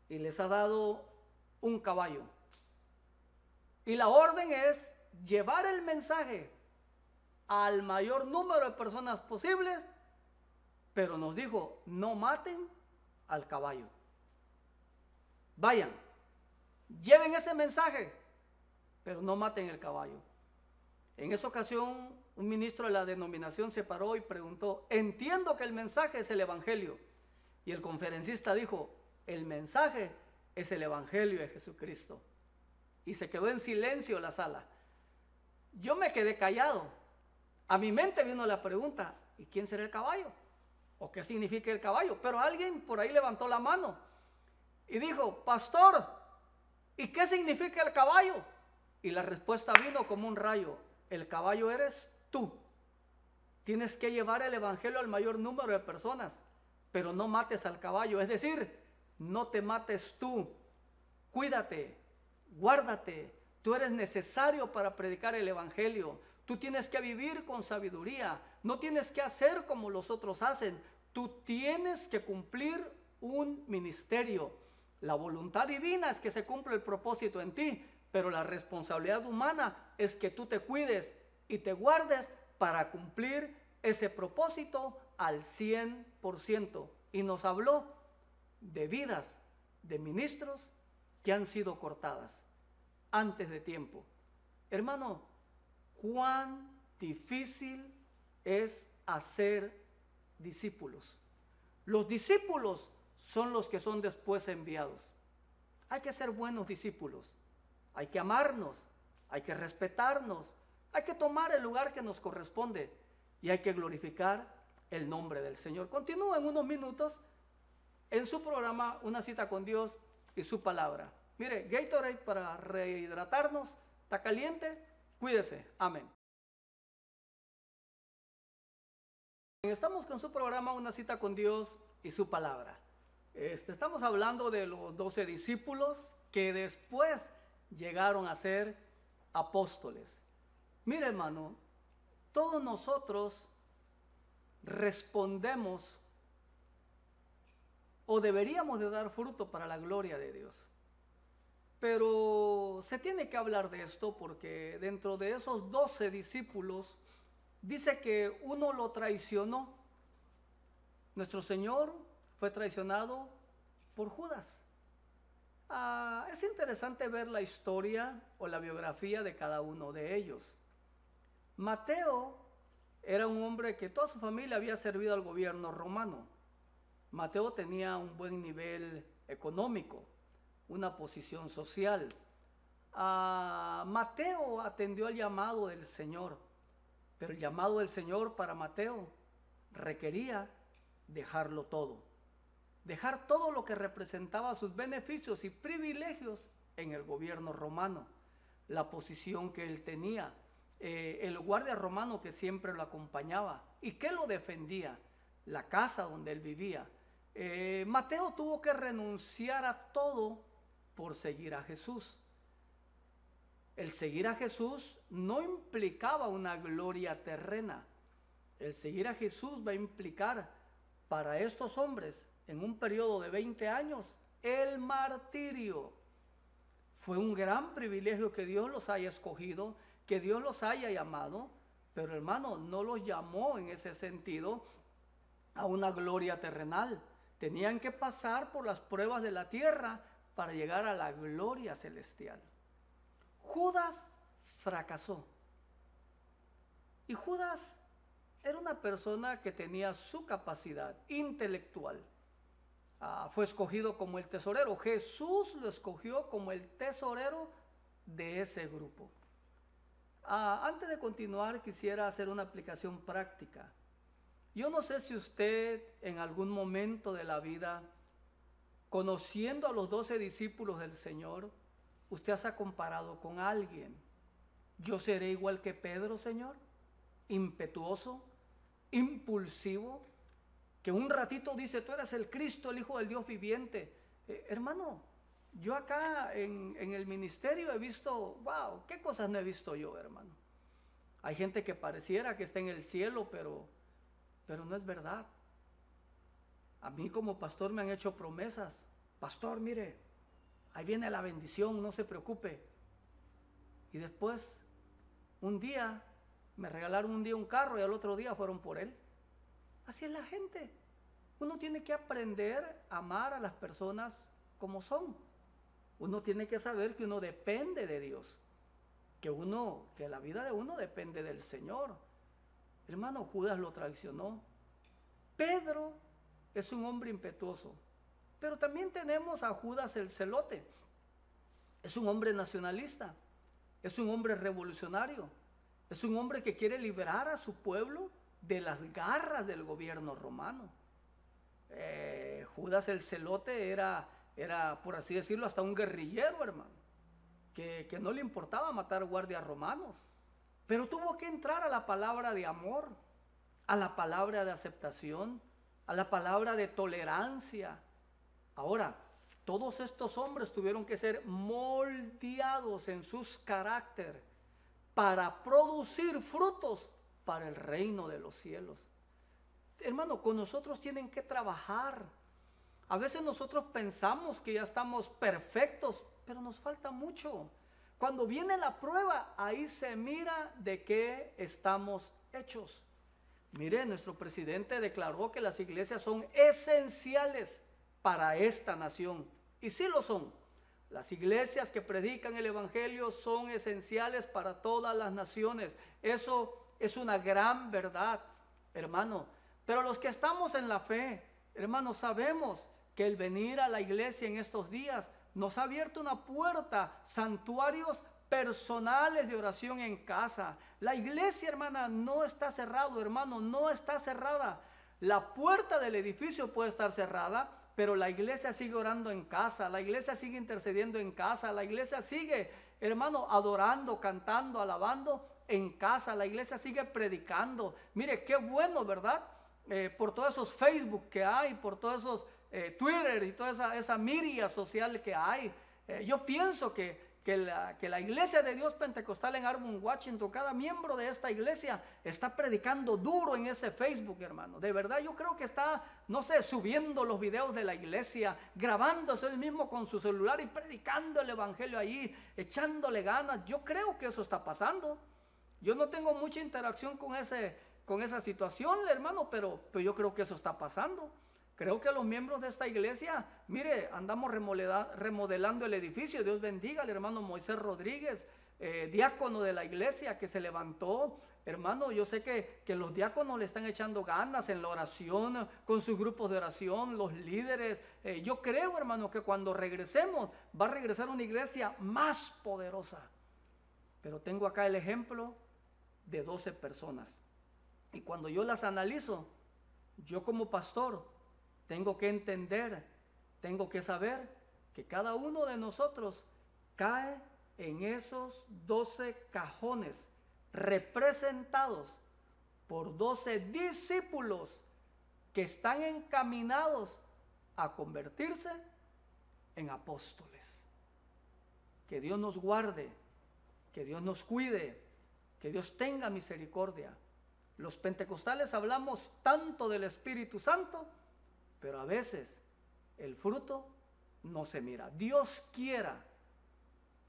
y les ha dado un caballo. Y la orden es llevar el mensaje al mayor número de personas posibles, pero nos dijo: no maten al caballo. Vayan, lleven ese mensaje, pero no maten el caballo. En esa ocasión, un ministro de la denominación se paró y preguntó: entiendo que el mensaje es el evangelio. Y el conferencista dijo: el mensaje es el evangelio de Jesucristo. Y se quedó en silencio la sala. Yo me quedé callado. A mi mente vino la pregunta: ¿y quién será el caballo? ¿O qué significa el caballo? Pero alguien por ahí levantó la mano y dijo: pastor, ¿y qué significa el caballo? Y la respuesta vino como un rayo: el caballo eres tú. Tienes que llevar el evangelio al mayor número de personas, pero no mates al caballo. Es decir, no te mates tú. Cuídate, guárdate. Tú eres necesario para predicar el evangelio. Tú tienes que vivir con sabiduría. No tienes que hacer como los otros hacen. Tú tienes que cumplir un ministerio. La voluntad divina es que se cumpla el propósito en ti, pero la responsabilidad humana es que tú te cuides y te guardes para cumplir ese propósito al 100%. Y nos habló de vidas de ministros que han sido cortadas antes de tiempo. Hermano, cuán difícil es hacer discípulos. Los discípulos son los que son después enviados. Hay que ser buenos discípulos. Hay que amarnos, hay que respetarnos, hay que tomar el lugar que nos corresponde y hay que glorificar el nombre del Señor. Continúa en unos minutos en su programa Una cita con Dios y su palabra. Mire, Gatorade para rehidratarnos, está caliente, cuídese, amén. Estamos con su programa Una cita con Dios y su palabra. Estamos hablando de los 12 discípulos que después llegaron a ser apóstoles. Mire, hermano, todos nosotros respondemos o deberíamos de dar fruto para la gloria de Dios. Pero se tiene que hablar de esto porque dentro de esos 12 discípulos dice que uno lo traicionó. Nuestro Señor fue traicionado por Judas. Es interesante ver la historia o la biografía de cada uno de ellos. Mateo era un hombre que toda su familia había servido al gobierno romano. Mateo tenía un buen nivel económico, una posición social. Mateo atendió al llamado del Señor, pero el llamado del Señor para Mateo requería dejarlo todo. Dejar todo lo que representaba sus beneficios y privilegios en el gobierno romano, la posición que él tenía, el guardia romano que siempre lo acompañaba y que lo defendía, la casa donde él vivía. Mateo tuvo que renunciar a todo por seguir a Jesús. El seguir a Jesús no implicaba una gloria terrena. El seguir a Jesús va a implicar para estos hombres en un periodo de 20 años el martirio. Fue un gran privilegio que Dios los haya escogido, que Dios los haya llamado, pero hermano, no los llamó en ese sentido a una gloria terrenal. Tenían que pasar por las pruebas de la tierra para llegar a la gloria celestial. Judas fracasó. Y Judas era una persona que tenía su capacidad intelectual. Fue escogido como el tesorero. Jesús lo escogió como el tesorero de ese grupo. Antes de continuar, quisiera hacer una aplicación práctica. Yo no sé si usted en algún momento de la vida, conociendo a los 12 discípulos del Señor, usted se ha comparado con alguien. ¿Yo seré igual que Pedro, Señor? Impetuoso, impulsivo, que un ratito dice, tú eres el Cristo, el Hijo del Dios viviente. Hermano, yo acá en el ministerio he visto, wow, ¿qué cosas no he visto yo, hermano? Hay gente que pareciera que está en el cielo, pero no es verdad. A mí como pastor me han hecho promesas. Pastor, mire, ahí viene la bendición, no se preocupe. Y después, un día, me regalaron un carro y al otro día fueron por él. Así es la gente. Uno tiene que aprender a amar a las personas como son. Uno tiene que saber que uno depende de Dios, que la vida de uno depende del Señor. Hermano, Judas lo traicionó. Pedro es un hombre impetuoso, pero también tenemos a Judas el celote. Es un hombre nacionalista, es un hombre revolucionario, es un hombre que quiere liberar a su pueblo de las garras del gobierno romano. Judas el celote era, por así decirlo, hasta un guerrillero, hermano, que no le importaba matar guardias romanos, pero tuvo que entrar a la palabra de amor, a la palabra de aceptación, a la palabra de tolerancia. Ahora, todos estos hombres tuvieron que ser moldeados en sus caracteres para producir frutos para el reino de los cielos. Hermano, con nosotros tienen que trabajar. A veces nosotros pensamos que ya estamos perfectos, pero nos falta mucho. Cuando viene la prueba, ahí se mira de qué estamos hechos. Mire, nuestro presidente declaró que las iglesias son esenciales para esta nación. Y sí lo son. Las iglesias que predican el evangelio son esenciales para todas las naciones. Eso es una gran verdad, hermano. Pero los que estamos en la fe, hermano, sabemos que el venir a la iglesia en estos días nos ha abierto una puerta, santuarios personales de oración en casa. La iglesia, hermana, no está cerrada, hermano, no está cerrada. La puerta del edificio puede estar cerrada, pero la iglesia sigue orando en casa, la iglesia sigue intercediendo en casa, la iglesia sigue, hermano, adorando, cantando, alabando en casa, la iglesia sigue predicando. Mire, qué bueno, ¿verdad? Por todos esos Facebook que hay, por todos esos Twitter y toda esa miria social que hay. Yo pienso que la iglesia de Dios Pentecostal en Arbor, Washington, cada miembro de esta iglesia está predicando duro en ese Facebook, hermano. De verdad, yo creo que está, no sé, subiendo los videos de la iglesia, grabándose él mismo con su celular y predicando el evangelio ahí, echándole ganas. Yo creo que eso está pasando. Yo no tengo mucha interacción con esa situación, hermano, pero yo creo que eso está pasando. Creo que los miembros de esta iglesia, mire, andamos remodelando el edificio. Dios bendiga al hermano Moisés Rodríguez, diácono de la iglesia que se levantó. Hermano, yo sé que los diáconos le están echando ganas en la oración, con sus grupos de oración, los líderes. Yo creo, hermano, que cuando regresemos, va a regresar una iglesia más poderosa. Pero tengo acá el ejemplo de 12 personas. Y cuando yo las analizo, yo como pastor tengo que entender, tengo que saber que cada uno de nosotros cae en esos 12 cajones representados por 12 discípulos que están encaminados a convertirse en apóstoles. Que Dios nos guarde, que Dios nos cuide, que Dios tenga misericordia. Los pentecostales hablamos tanto del Espíritu Santo, pero a veces el fruto no se mira. Dios quiera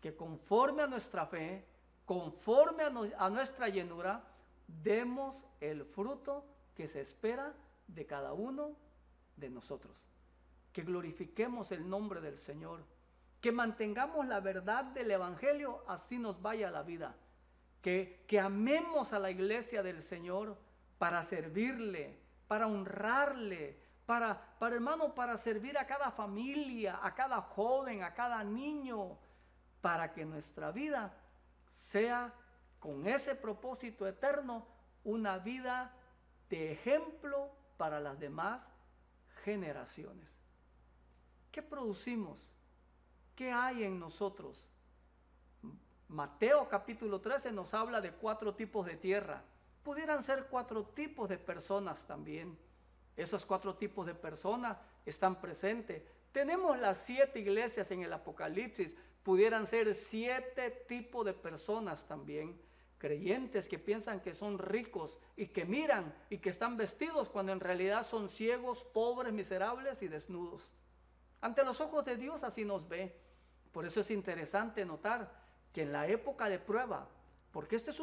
que conforme a nuestra fe, conforme a nuestra llenura, demos el fruto que se espera de cada uno de nosotros. Que glorifiquemos el nombre del Señor, que mantengamos la verdad del Evangelio, así nos vaya la vida. Que amemos a la iglesia del Señor para servirle, para honrarle, hermano, para servir a cada familia, a cada joven, a cada niño, para que nuestra vida sea con ese propósito eterno, una vida de ejemplo para las demás generaciones. ¿Qué producimos? ¿Qué hay en nosotros? Mateo capítulo 13 nos habla de 4 tipos de tierra. Pudieran ser 4 tipos de personas también. Esos 4 tipos de personas están presentes. Tenemos las 7 iglesias en el Apocalipsis. Pudieran ser 7 tipos de personas también. Creyentes que piensan que son ricos y que miran y que están vestidos cuando en realidad son ciegos, pobres, miserables y desnudos. Ante los ojos de Dios así nos ve. Por eso es interesante notar que en la época de prueba, porque esta es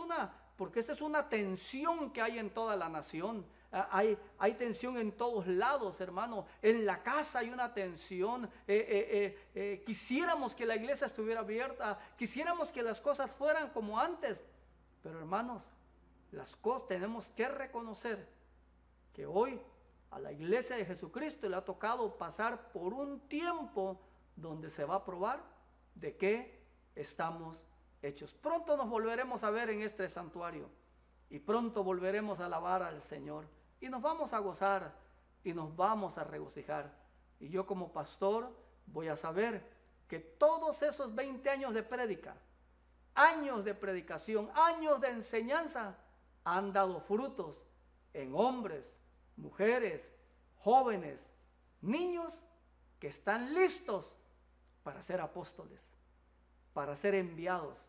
una tensión que hay en toda la nación, hay tensión en todos lados, hermano. En la casa hay una tensión. Quisiéramos que la iglesia estuviera abierta, quisiéramos que las cosas fueran como antes, pero hermanos, las cosas tenemos que reconocer que hoy a la iglesia de Jesucristo le ha tocado pasar por un tiempo donde se va a probar de qué estamos hechos. Pronto nos volveremos a ver en este santuario y pronto volveremos a alabar al Señor y nos vamos a gozar y nos vamos a regocijar. Y yo como pastor voy a saber que todos esos 20 años de prédica, años de predicación, años de enseñanza han dado frutos en hombres, mujeres, jóvenes, niños que están listos para ser apóstoles, para ser enviados,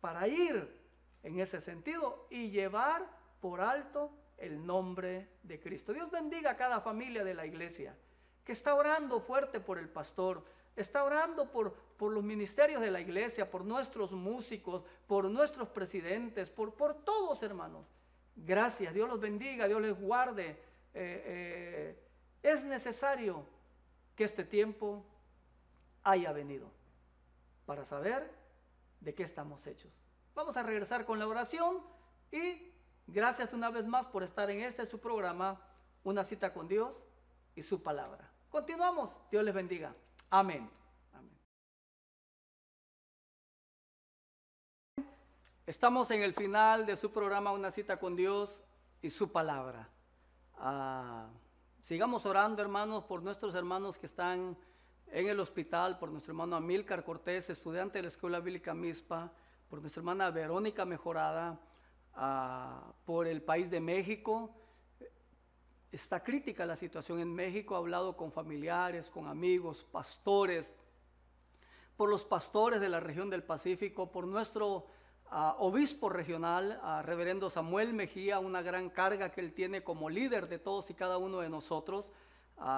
para ir en ese sentido y llevar por alto el nombre de Cristo. Dios bendiga a cada familia de la iglesia que está orando fuerte por el pastor, está orando por los ministerios de la iglesia, por nuestros músicos, por nuestros presidentes, por todos, hermanos. Gracias, Dios los bendiga, Dios les guarde. Es necesario que este tiempo haya venido para saber de qué estamos hechos. Vamos a regresar con la oración y gracias una vez más por estar en su programa, Una Cita con Dios y su Palabra. Continuamos, Dios les bendiga. Amén. Amén. Estamos en el final de su programa, Una Cita con Dios y su Palabra. Sigamos orando, hermanos, por nuestros hermanos que están en el hospital, por nuestro hermano Amílcar Cortés, estudiante de la Escuela Bíblica Mizpa, por nuestra hermana Verónica Mejorada, por el país de México. Está crítica la situación en México. He hablado con familiares, con amigos, pastores, por los pastores de la región del Pacífico, por nuestro obispo regional, reverendo Samuel Mejía, una gran carga que él tiene como líder de todos y cada uno de nosotros,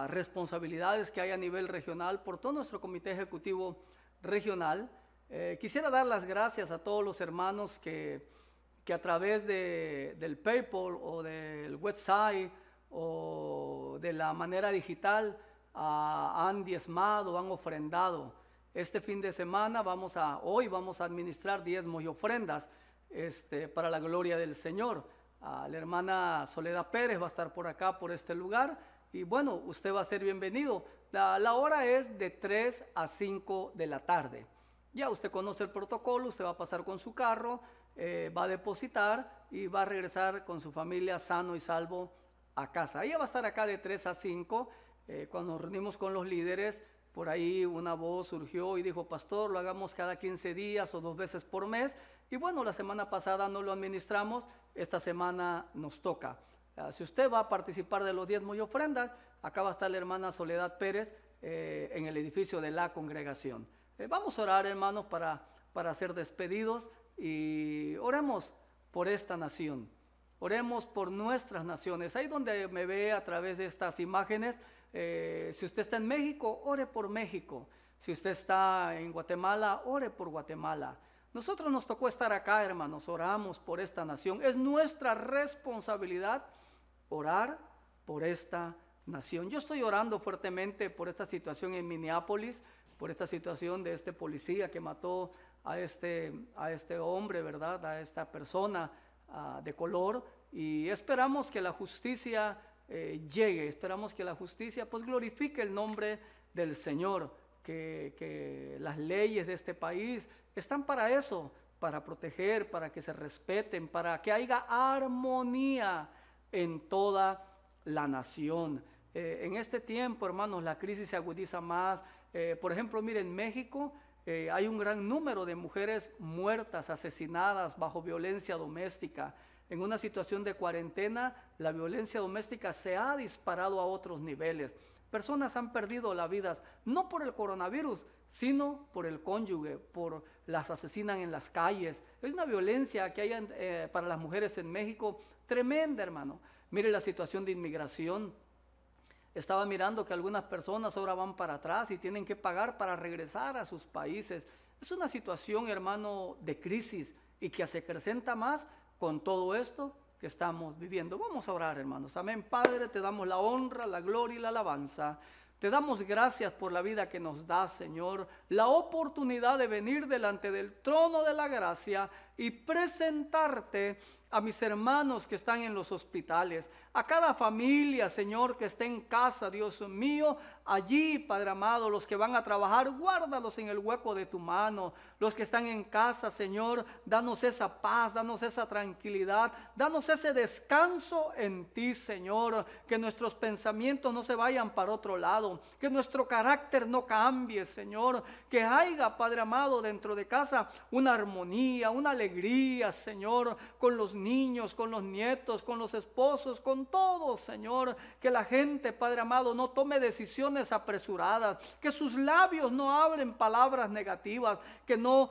responsabilidades que hay a nivel regional, por todo nuestro comité ejecutivo regional. Quisiera dar las gracias a todos los hermanos que a través del PayPal o del website o de la manera digital han diezmado, han ofrendado. Este fin de semana hoy vamos a administrar diezmos y ofrendas para la gloria del Señor. La hermana Soledad Pérez va a estar por acá, por este lugar, y bueno, usted va a ser bienvenido. La hora es de 3 a 5 de la tarde. Ya usted conoce el protocolo, usted va a pasar con su carro, va a depositar y va a regresar con su familia sano y salvo a casa. Ella va a estar acá de 3 a 5. Cuando nos reunimos con los líderes, por ahí una voz surgió y dijo: pastor, lo hagamos cada 15 días o 2 veces por mes. Y bueno, la semana pasada no lo administramos, esta semana nos toca. Si usted va a participar de los diezmos y ofrendas, acá va a estar la hermana Soledad Pérez en el edificio de la congregación. Vamos a orar, hermanos, para ser despedidos, y oremos por esta nación. Oremos por nuestras naciones. Ahí donde me ve a través de estas imágenes, si usted está en México, ore por México. Si usted está en Guatemala, ore por Guatemala. Nosotros nos tocó estar acá, hermanos, oramos por esta nación. Es nuestra responsabilidad orar por esta nación. Yo estoy orando fuertemente por esta situación en Minneapolis, por esta situación de este policía que mató a este hombre, ¿verdad? A esta persona de color, y esperamos que la justicia llegue, esperamos que la justicia pues glorifique el nombre del Señor, que las leyes de este país están para eso, para proteger, para que se respeten, para que haya armonía en toda la nación. En este tiempo, hermanos, la crisis se agudiza más. Por ejemplo, miren, en México hay un gran número de mujeres muertas, asesinadas bajo violencia doméstica. En una situación de cuarentena, la violencia doméstica se ha disparado a otros niveles. Personas han perdido la vida, no por el coronavirus, sino por el cónyuge, las asesinan en las calles. Es una violencia que hay para las mujeres en México tremenda, hermano. Mire la situación de inmigración. Estaba mirando que algunas personas ahora van para atrás y tienen que pagar para regresar a sus países. Es una situación, hermano, de crisis, y que se acrecenta más con todo esto que estamos viviendo. Vamos a orar, hermanos. Amén. Padre, te damos la honra, la gloria y la alabanza. Te damos gracias por la vida que nos das, Señor, la oportunidad de venir delante del trono de la gracia y presentarte a mis hermanos que están en los hospitales, a cada familia, Señor, que esté en casa, Dios mío, allí, Padre amado, los que van a trabajar, guárdalos en el hueco de tu mano. Los que están en casa, Señor, danos esa paz, danos esa tranquilidad, danos ese descanso en ti, Señor, que nuestros pensamientos no se vayan para otro lado, que nuestro carácter no cambie, Señor, que haya, Padre amado, dentro de casa una armonía, una alegría, Señor, con los niños, con los nietos, con los esposos, con todos, Señor, que la gente, Padre amado, no tome decisiones apresuradas, que sus labios no hablen palabras negativas, que no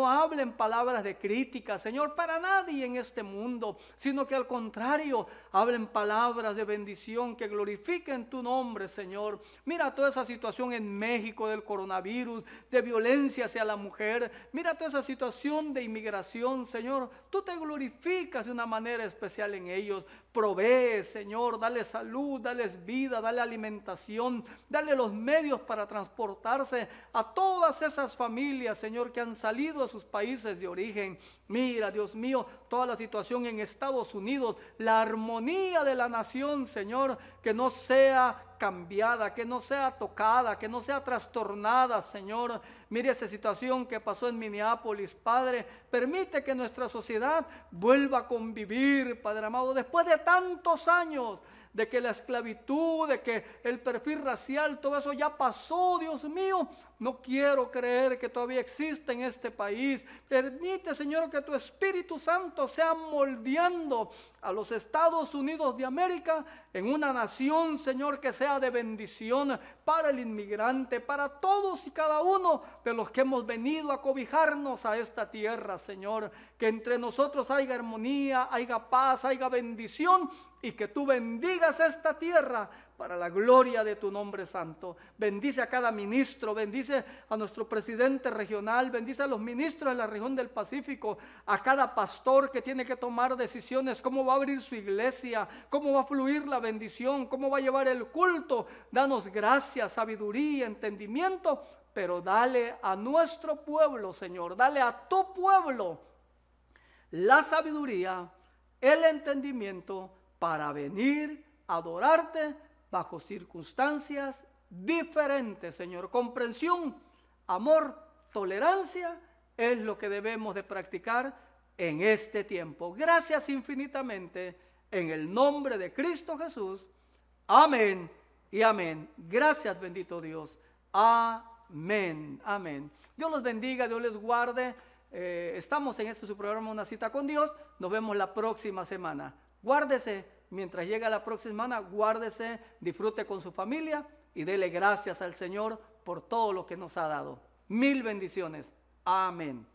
hablen palabras de crítica, Señor, para nadie en este mundo, sino que al contrario, hablen palabras de bendición, que glorifiquen tu nombre, Señor. Mira toda esa situación en México del coronavirus, de violencia hacia la mujer, mira toda esa situación de inmigración, Señor, tú te glorificas de una manera especial en ellos. Provee, Señor, dale salud, dales vida, dale alimentación, dale los medios para transportarse a todas esas familias, Señor, que han salido a sus países de origen. Mira, Dios mío, toda la situación en Estados Unidos, la armonía de la nación, Señor, que no sea cambiada, que no sea tocada, que no sea trastornada, Señor. Mire esa situación que pasó en Minneapolis, Padre. Permite que nuestra sociedad vuelva a convivir, Padre amado, después de tantos años de que la esclavitud, de que el perfil racial, todo eso ya pasó, Dios mío. No quiero creer que todavía existe en este país. Permite, Señor, que tu Espíritu Santo sea moldeando a los Estados Unidos de América en una nación, Señor, que sea de bendición para el inmigrante, para todos y cada uno de los que hemos venido a cobijarnos a esta tierra, Señor. Que entre nosotros haya armonía, haya paz, haya bendición, y que tú bendigas esta tierra para la gloria de tu nombre santo. Bendice a cada ministro, bendice a nuestro presidente regional, bendice a los ministros de la región del Pacífico, a cada pastor que tiene que tomar decisiones, cómo va a abrir su iglesia, cómo va a fluir la bendición, cómo va a llevar el culto. Danos gracia, sabiduría, entendimiento pero dale a nuestro pueblo, Señor, dale a tu pueblo la sabiduría, el entendimiento para venir a adorarte bajo circunstancias diferentes, Señor. Comprensión, amor, tolerancia es lo que debemos de practicar en este tiempo. Gracias infinitamente en el nombre de Cristo Jesús. Amén y amén. Gracias, bendito Dios. Amén, amén. Dios los bendiga, Dios les guarde. Estamos en este su programa Una Cita con Dios. Nos vemos la próxima semana. Guárdese, mientras llega la próxima semana, guárdese, disfrute con su familia y dele gracias al Señor por todo lo que nos ha dado. Mil bendiciones. Amén.